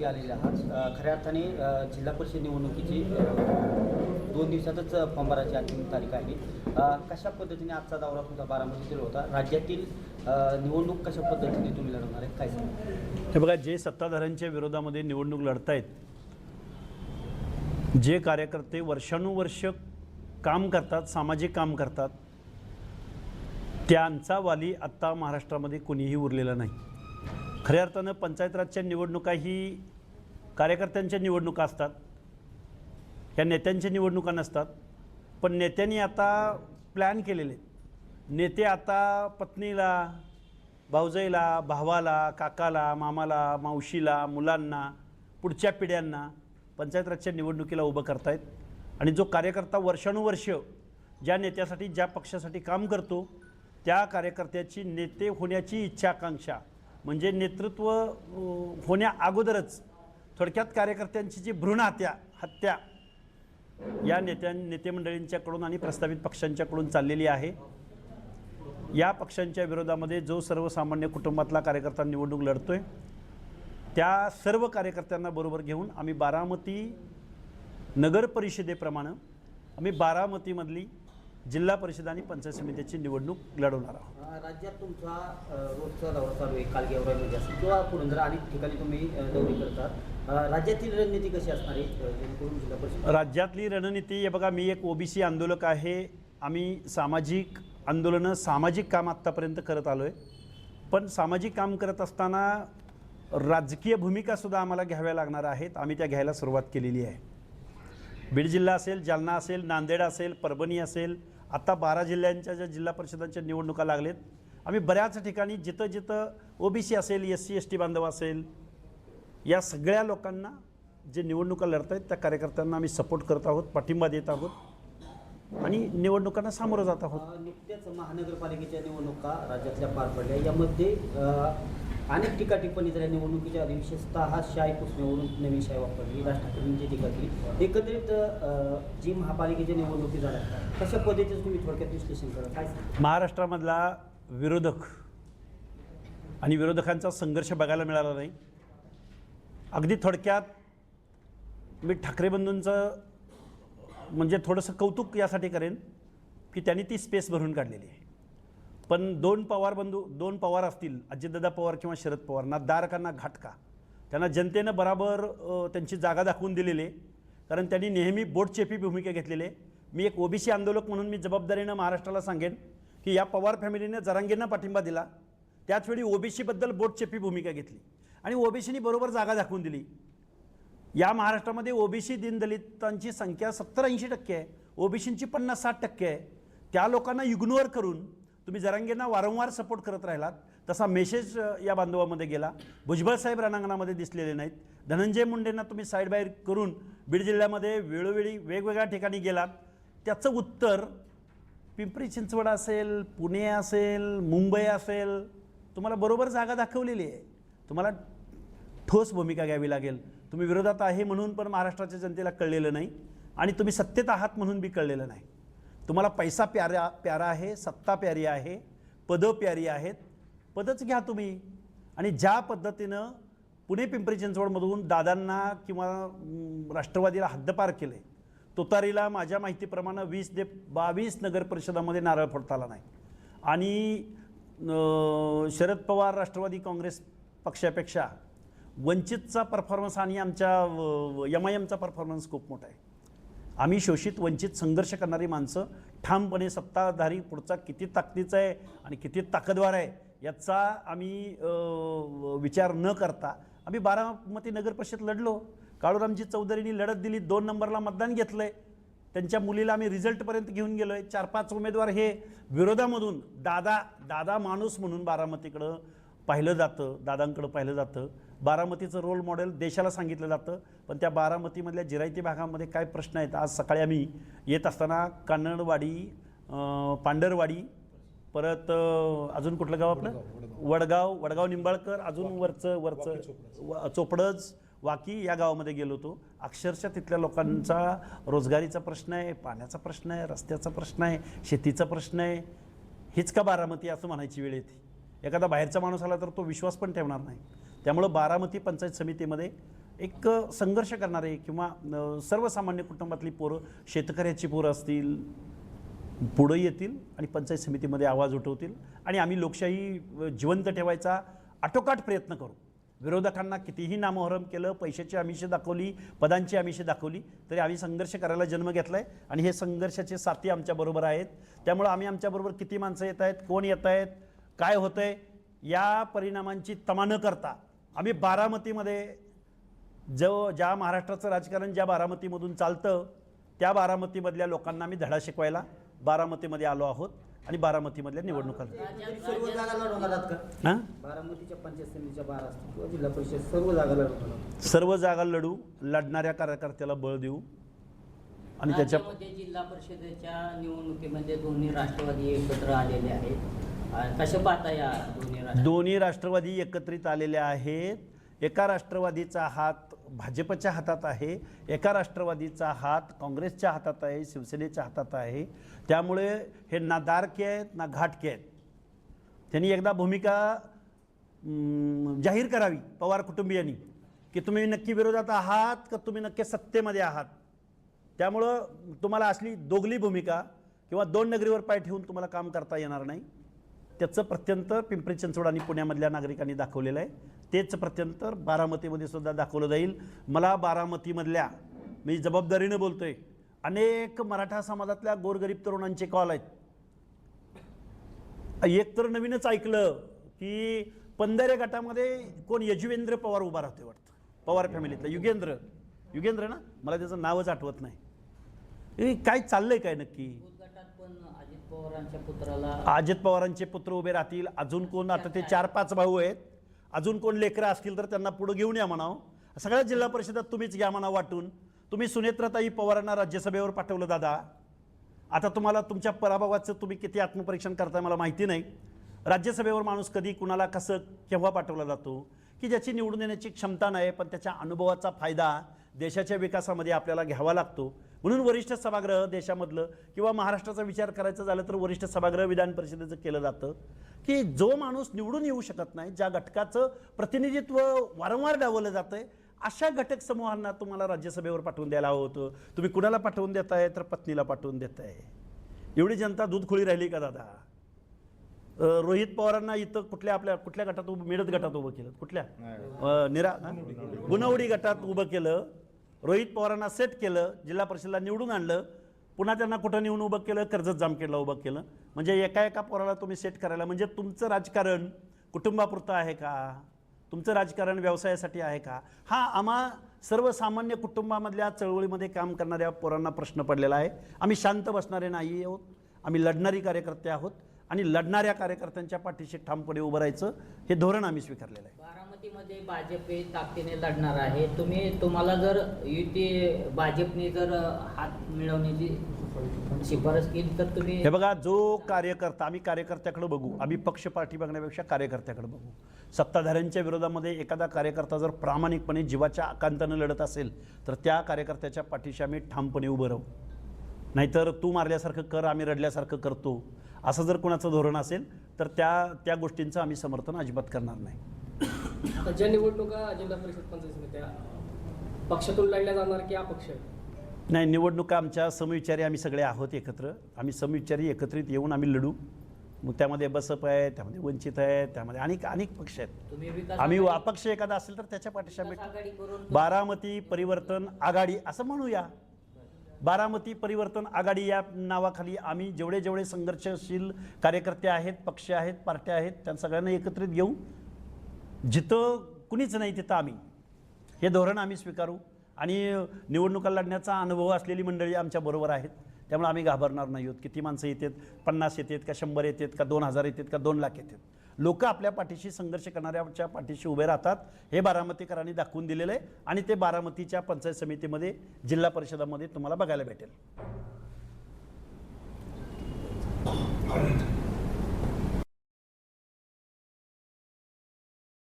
बारामतीवरती आलेले आहात. खऱ्या अर्थाने जिल्हा परिषद निवडणुकीची 2 दिवसातच फॉर्म भरायची अंतिम तारीख आहे. कशा पद्धतीने आजचा दौरा तुमचा बारामतीतील होता? राज्यातील निवडणूक कशा पद्धतीने तुम्ही लढवणार आहे, काय सांगा? हे बघा, जे सत्ताधाऱ्यांच्या विरोधामध्ये निवडणूक लढतायत, जे कार्यकर्ते वर्षानुवर्ष काम करतात, सामाजिक काम करतात, त्यांचा वाली आत्ता महाराष्ट्रामध्ये कोणीही उरलेला नाही. खऱ्या अर्थानं पंचायत राजच्या निवडणुका ही कार्यकर्त्यांच्या निवडणुका असतात, ह्या नेत्यांच्या निवडणुका नसतात. पण नेत्यांनी आता प्लॅन केलेले, नेते आता पत्नीला, भाऊजाईला, भावाला, काकाला, मामाला, मावशीला, मुलांना, पुढच्या पिढ्यांना पंचायत राजच्या निवडणुकीला उभं करतायत. आणि जो कार्यकर्ता वर्षानुवर्ष ज्या नेत्यासाठी, ज्या पक्षासाठी काम करतो, त्या कार्यकर्त्याची नेते होण्याची इच्छा, आकांक्षा, म्हणजे नेतृत्व होण्या अगोदरच थोडक्यात कार्यकर्त्यांची जी भ्रूण हत्या या नेतेमंडळींच्याकडून आणि प्रस्तावित पक्षांच्याकडून चाललेली आहे. या पक्षांच्या विरोधामध्ये जो सर्वसामान्य कुटुंबातला कार्यकर्ता निवडणूक लढतोय, त्या सर्व कार्यकर्त्यांना बरोबर घेऊन आम्ही बारामती नगर परिषदेप्रमाणे आम्ही बारामतीमधली जिल्हा परिषद आणि पंचायत समितीची निवडणूक लढवणार आहोत. राज्यात तुमचा रोजचा दौरा चालू आहे, काल गेवराईमध्ये असेल किंवा पुरंदर अनेक ठिकाणी तुम्ही दौरे करतात. राज्यातील रणनीती कशी असणार आहे जेणेकरून जिल्हा परिषद? राज्यातली रणनीती हे बघा, मी एक ओबीसी आंदोलक आहे. आम्ही सामाजिक आंदोलनं, सामाजिक काम आत्तापर्यंत करत आलो आहे. पण सामाजिक काम करत असताना राजकीय भूमिकासुद्धा आम्हाला घ्याव्या लागणार आहेत. आम्ही त्या घ्यायला सुरुवात केलेली आहे. बीड जिल्हा असेल, जालना असेल, नांदेड असेल, परभणी असेल, आता 12 जिल्ह्यांच्या ज्या जिल्हा परिषदांच्या निवडणुका लागलेत, आम्ही बऱ्याच ठिकाणी जिथं जिथं ओबीसी असेल, SC ST बांधव असेल, या सगळ्या लोकांना जे निवडणुका लढत आहेत त्या कार्यकर्त्यांना आम्ही सपोर्ट करत आहोत, पाठिंबा देत आहोत आणि निवडणुकांना सामोरं जात आहोत. नुकत्याच महानगरपालिकेच्या निवडणुका राज्यातल्या पार पडल्या. यामध्ये अनेक टीका टिप्पणी झाल्या निवडणुकीच्या आधी, विशेषतः शाई पुसण्यावरून नवीन शाई वापरली, राज ठाकरेंची टीका केली. एकंदरीत जी महापालिकेच्या निवडणुकी झाल्या कशा पद्धतीचं तुम्ही थोडक्यात विश्लेषण करा, काय? महाराष्ट्रामधला विरोधक आणि विरोधकांचा संघर्ष बघायला मिळाला नाही. अगदी थोडक्यात मी ठाकरे बंधूंचं म्हणजे थोडंसं कौतुक यासाठी करेन की त्यांनी ती स्पेस भरून काढलेली आहे. पण दोन पवार असतील, अजितदादा पवार किंवा शरद पवार, ना दार का ना घाटका, त्यांना जनतेनं बराबर त्यांची जागा दाखवून दिलेली आहे. कारण त्यांनी नेहमी बोटचेपी भूमिका घेतलेली आहे. मी एक ओबीसी आंदोलक म्हणून मी जबाबदारीनं महाराष्ट्राला सांगेन की या पवार फॅमिलीने जरांगेंना पाठिंबा दिला, त्याचवेळी ओबीसीबद्दल बोटचेपी भूमिका घेतली आणि ओबीसीनी बरोबर जागा दाखवून दिली. या महाराष्ट्रामध्ये ओबीसी दीनदलितांची संख्या 70-80% आहे, ओबीसींची 50-60% आहे. त्या लोकांना इग्नोर करून तुम्ही जरांगेंना वारंवार सपोर्ट करत राहिलात, तसा मेसेज या बांधवामध्ये गेला. भुजबळ साहेब रणांगणामध्ये दिसलेले नाहीत. धनंजय मुंडेंना तुम्ही साईड बाहेर करून बीड जिल्ह्यामध्ये वेळोवेळी वेगवेगळ्या ठिकाणी गेलात. त्याचं उत्तर पिंपरी चिंचवड असेल, पुणे असेल, मुंबई असेल, तुम्हाला बरोबर जागा दाखवलेली आहे. तुम्हाला ठोस भूमिका घ्यावी लागेल. तुम्ही विरोधात आहे म्हणून पण महाराष्ट्राच्या जनतेला कळलेलं नाही आणि तुम्ही सत्तेत आहात म्हणून बी कळलेलं नाही. तुम्हाला पैसा प्यारा आहे, सत्ता प्यारी आहे, पदं प्यारी आहेत. पदच घ्या तुम्ही. आणि ज्या पद्धतीनं पुणे पिंपरी चिंचवडमधून दादांना किंवा राष्ट्रवादीला हद्दपार केले, तुतारीला माझ्या माहितीप्रमाणे 20 ते 22 नगर परिषदामध्ये नारळ फोडता आला नाही. आणि शरद पवार राष्ट्रवादी काँग्रेस पक्षापेक्षा वंचितचा परफॉर्मन्स आणि आमच्या MIMचा परफॉर्मन्स खूप मोठा आहे. आम्ही शोषित वंचित संघर्ष करणारी माणसं ठामपणे सत्ताधारी पुढचा किती ताकदीचा आहे आणि किती ताकदवार आहे याचा आम्ही विचार न करता आम्ही बारामती नगर परिषद लढलो. काळूरामजी चौधरींनी लढत दिली, 2 नंबरला मतदान घेतलं आहे. त्यांच्या मुलीला आम्ही रिझल्टपर्यंत घेऊन गेलो आहे. 4-5 उमेदवार हे विरोधामधून दादा माणूस म्हणून बारामतीकडं पाहिलं जातं, दादांकडं पाहिलं जातं. बारामतीचं रोल मॉडेल देशाला सांगितलं जातं. पण त्या बारामतीमधल्या जिरायती भागामध्ये काय प्रश्न आहेत? आज सकाळी आम्ही येत असताना कान्नडवाडी, पांढरवाडी, परत अजून कुठलं गाव आपलं वडगाव निंबाळकर, अजून वरचं चोपडज, वाकी या गावामध्ये गेलो होतो. अक्षरशः तिथल्या लोकांचा रोजगारीचा प्रश्न आहे, पाण्याचा प्रश्न आहे, रस्त्याचा प्रश्न आहे, शेतीचा प्रश्न आहे. हीच का बारामती असं म्हणायची वेळ येते. एखादा बाहेरचा माणूस आला तर तो विश्वास पण ठेवणार नाही. त्यामुळं बारामती पंचायत समितीमध्ये एक संघर्ष करणारे किंवा सर्वसामान्य कुटुंबातली पोरं, शेतकऱ्याची पोरं असतील, पुढं येतील आणि पंचायत समितीमध्ये आवाज उठवतील आणि आम्ही लोकशाही जिवंत ठेवायचा आटोकाट प्रयत्न करू. विरोधकांना कितीही नामोहरम केलं, पैशाची आमिषे दाखवली, पदांची आमिषे दाखवली, तरी आम्ही संघर्ष करायला जन्म घेतला आहे आणि हे संघर्षाचे साथी आमच्याबरोबर आहेत. त्यामुळं आम्ही आमच्याबरोबर किती माणसं येत आहेत, कोण येत आहेत, काय होतं आहे, या परिणामांची तमा न करता आम्ही बारामतीमध्ये ज्या महाराष्ट्राचं राजकारण ज्या बारामतीमधून चालतं त्या बारामतीमधल्या लोकांना आम्ही धडा शिकवायला बारामतीमध्ये आलो आहोत आणि बारामतीमधल्या निवडणुका सर्व जागा लढवणार आहात का? हां, बारामतीच्या पंचायत समितीच्या 12 असतील किंवा जिल्हा परिषद सर्व जागा लढवणार. सर्व जागा लढू, लढणाऱ्या कार्यकर्त्याला बळ देऊ आणि त्याच्या राज्यामध्ये जिल्हा परिषदेच्या निवडणुकीमध्ये दोन्ही राष्ट्रवादी एकत्र आलेले आहेत. कसं पाहता या दोन्ही राष्ट्रवादी एकत्रित आलेले आहेत. एका राष्ट्रवादीचा हात भाजपच्या हातात आहे, एका राष्ट्रवादीचा हात काँग्रेसच्या हातात आहे, शिवसेनेच्या हातात आहे. त्यामुळे हे ना दारके आहेत ना घाटके आहेत. त्यांनी एकदा भूमिका जाहीर करावी पवार कुटुंबियांनी की तुम्ही नक्की विरोधात आहात का तुम्ही नक्की सत्तेमध्ये आहात. त्यामुळं तुम्हाला असली दोगली भूमिका किंवा दोन नगरीवर पाय ठेवून तुम्हाला काम करता येणार नाही. त्याचं प्रत्यंतर पिंपरी चिंचवड आणि पुण्यामधल्या नागरिकांनी दाखवलेलं आहे. तेच प्रत्यंतर बारामतीमध्ये सुद्धा दाखवलं जाईल. मला बारामतीमधल्या, मी जबाबदारीनं बोलतोय, अनेक मराठा समाजातल्या गोरगरीब तरुणांचे कॉल आहेत. एक तर नवीनच ऐकलं की पंधरे गटामध्ये कोण यजुवेंद्र पवार उभा राहतोय वाटतं, पवार फॅमिलीतला युगेंद्र ना, मला त्याचं नावच आठवत नाही. काय चाललंय काय नक्की? अजित पवारांचे पुत्र उभे राहतील. अजून कोण, आता ते 4-5 भाऊ आहेत, अजून कोण लेकरं असतील तर त्यांना पुढे घेऊन या म्हणावं. सगळ्या जिल्हा परिषदात तुम्हीच घ्या म्हणा वाटून. तुम्ही सुनेत्राताई पवारांना राज्यसभेवर पाठवलं दादा. आता तुम्हाला तुमच्या पराभवाचं तुम्ही किती आत्मपरीक्षण करताय मला माहिती नाही. राज्यसभेवर माणूस कधी कुणाला कसं केव्हा पाठवला जातो की ज्याची निवडून येण्याची क्षमता नाही पण त्याच्या अनुभवाचा फायदा देशाच्या विकासामध्ये आपल्याला घ्यावा लागतो. म्हणून वरिष्ठ सभागृह देशामधलं किंवा महाराष्ट्राचा विचार करायचा झालं तर वरिष्ठ सभागृह विधान परिषदेचं केलं जातं की जो माणूस निवडून येऊ शकत नाही, ज्या घटकाचं प्रतिनिधित्व वारंवार डावलं जातंय, अशा घटक समूहांना तुम्हाला राज्यसभेवर पाठवून द्यायला हवं होतं. तुम्ही कुणाला पाठवून देताय तर पत्नीला पाठवून देताय. एवढी जनता दूध खोळी राहिली का दादा? रोहित पवारांना इथं कुठल्या गटात मिळत गटात उभं केलं, कुठल्या गुणवडी गटात उभं केलं. रोहित पवारांना सेट केलं, जिल्हा परिषदेला निवडून आणलं, पुन्हा त्यांना कुठं नेऊन उभं केलं, कर्जत जामखेडला उभं केलं. म्हणजे एका पोराला तुम्ही सेट करायला, म्हणजे तुमचं राजकारण कुटुंबापुरतं आहे का? तुमचं राजकारण व्यवसायासाठी आहे का? हा आम्हा सर्वसामान्य कुटुंबामधल्या चळवळीमध्ये काम करणाऱ्या पोरांना प्रश्न पडलेला आहे. आम्ही शांत बसणारे नाही आहोत, आम्ही लढणारी कार्यकर्ते आहोत आणि लढणाऱ्या कार्यकर्त्यांच्या पाठीशी ठामपणे उभं राहायचं हे धोरण आम्ही स्वीकारलेलं आहे. बारामतीमध्ये भाजप ताकदीने लढणार आहे. तुम्हाला जर युती भाजपने जर हात मिळवण्याची शिफारस केली तर तुम्ही, हे बघा, जो कार्यकर्ता, आम्ही कार्यकर्त्याकडे बघू, आम्ही पक्ष पार्टी बघण्यापेक्षा कार्यकर्त्याकडे बघू. सत्ताधाऱ्यांच्या विरोधामध्ये एखादा कार्यकर्ता जर प्रामाणिकपणे जीवाच्या आकांतानं लढत असेल तर त्या कार्यकर्त्याच्या पाठीशी आम्ही ठामपणे उभं राहू. नाहीतर तू मारल्यासारखं कर, आम्ही रडल्यासारखं करतो, असं जर कोणाचं धोरण असेल तर त्या गोष्टींचं आम्ही समर्थन अजिबात करणार नाही. आता ज्या निवडणुका जिल्हा परिषद पंचायत समित्या पक्षातून लढल्या जाणार की अपक्ष? नाही, निवडणुका आमच्या समविचारी आम्ही सगळे आहोत एकत्र. आम्ही समविचारी एकत्रित येऊन आम्ही लढू. मग त्यामध्ये बसप आहे, त्यामध्ये वंचित आहे, त्यामध्ये अनेक पक्ष आहेत. आम्ही अपक्ष एखादा असेल तर त्याच्या पाठीशी आम्ही बारामती परिवर्तन आघाडी असं म्हणूया. बारामती परिवर्तन आघाडी या नावाखाली आम्ही जेवढे संघर्षशील कार्यकर्ते आहेत, पक्ष आहेत, पार्ट्या आहेत, त्या सगळ्यांना एकत्रित घेऊ. जिथं कुणीच नाही तिथं आम्ही हे धोरण आम्ही स्वीकारू आणि निवडणुका लढण्याचा अनुभव असलेली मंडळी आमच्या बरोबर आहेत. त्यामुळे आम्ही घाबरणार नाही आहोत. किती माणसं येतात, 50 येतात का 100 येतात का 2000 येतात का 2 लाख येतात, लोक आपल्या पाठीशी संघर्ष करणाऱ्याच्या पाठीशी उभे राहतात. हे बारामतीकरांनी दाखवून दिलेलं आहे आणि ते बारामतीच्या पंचायत समितीमध्ये, जिल्हा परिषदामध्ये तुम्हाला बघायला भेटेल.